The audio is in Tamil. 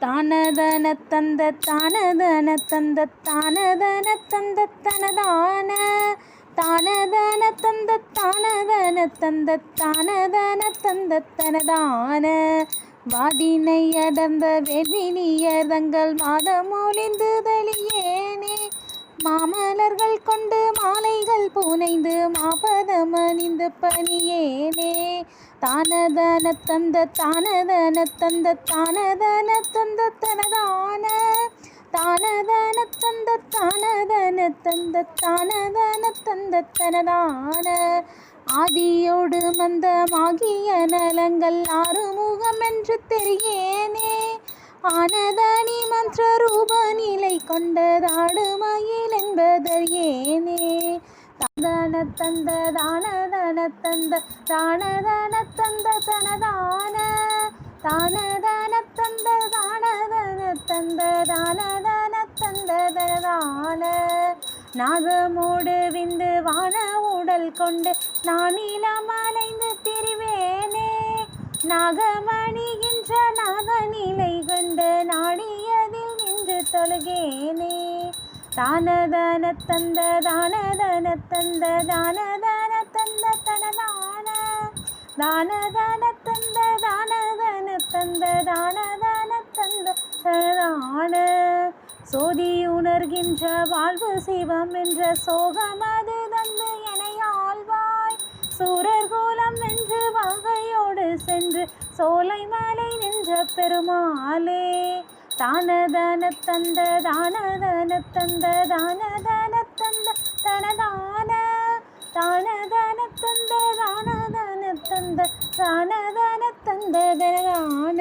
தானதன தந்த தானதன தந்த தானதன தந்த தனதான தானதன தந்த தானதன தந்த தானதன தந்த தனதான வாதினை அடர்ந்த வேள்வினியர் தங்கள் மாதமொழிந்து தளியேனே மாமலர்கள் கொண்டு மாலைகள் புனைந்து மாபதம் அணிந்து பணியேனே தானதன தந்த தானதன தந்த தானதன தந்த தனதான தானதன தந்த தானதன தந்த தானதன தந்த தனதான ஆதியோடு மந்தமாகிய நலங்கள் ஆறுமுகம் என்று தெரியேனே ஆனதனி மந்திர ரூப நிலை கொண்டதாடுமயில் என்பதறியேனே தானதன தந்த தானதன தந்த தானதன தந்த தனதான தானதன தந்த தானதன தந்த தானதன தந்த தனதான நாகமோடு விந்து வான உடல் கொண்டு நானிலம் அலைந்து திரிவேனே நாகமணிகின்ற நாகநிலை கண்டு நாடியதில் நின்று தொழுகேனே தானதன தந்த தானதன தந்த தானதன தந்த தனதான தானதன தந்த தானதன தந்த தானதன தந்த தனதான சோதி உணர்கின்ற வாழ்வு சிவம் என்ற சோகம் அது தந்து எனையாழ்வாய் சூரர் கோலம் வென்று வகையோடு சென்று சோலை மலை நின்ற பெருமாளே தானதன தந்த தானதன தந்த தானதன தந்த தனதான தானதன தந்த தானதன தந்த தானதன தந்த தனதான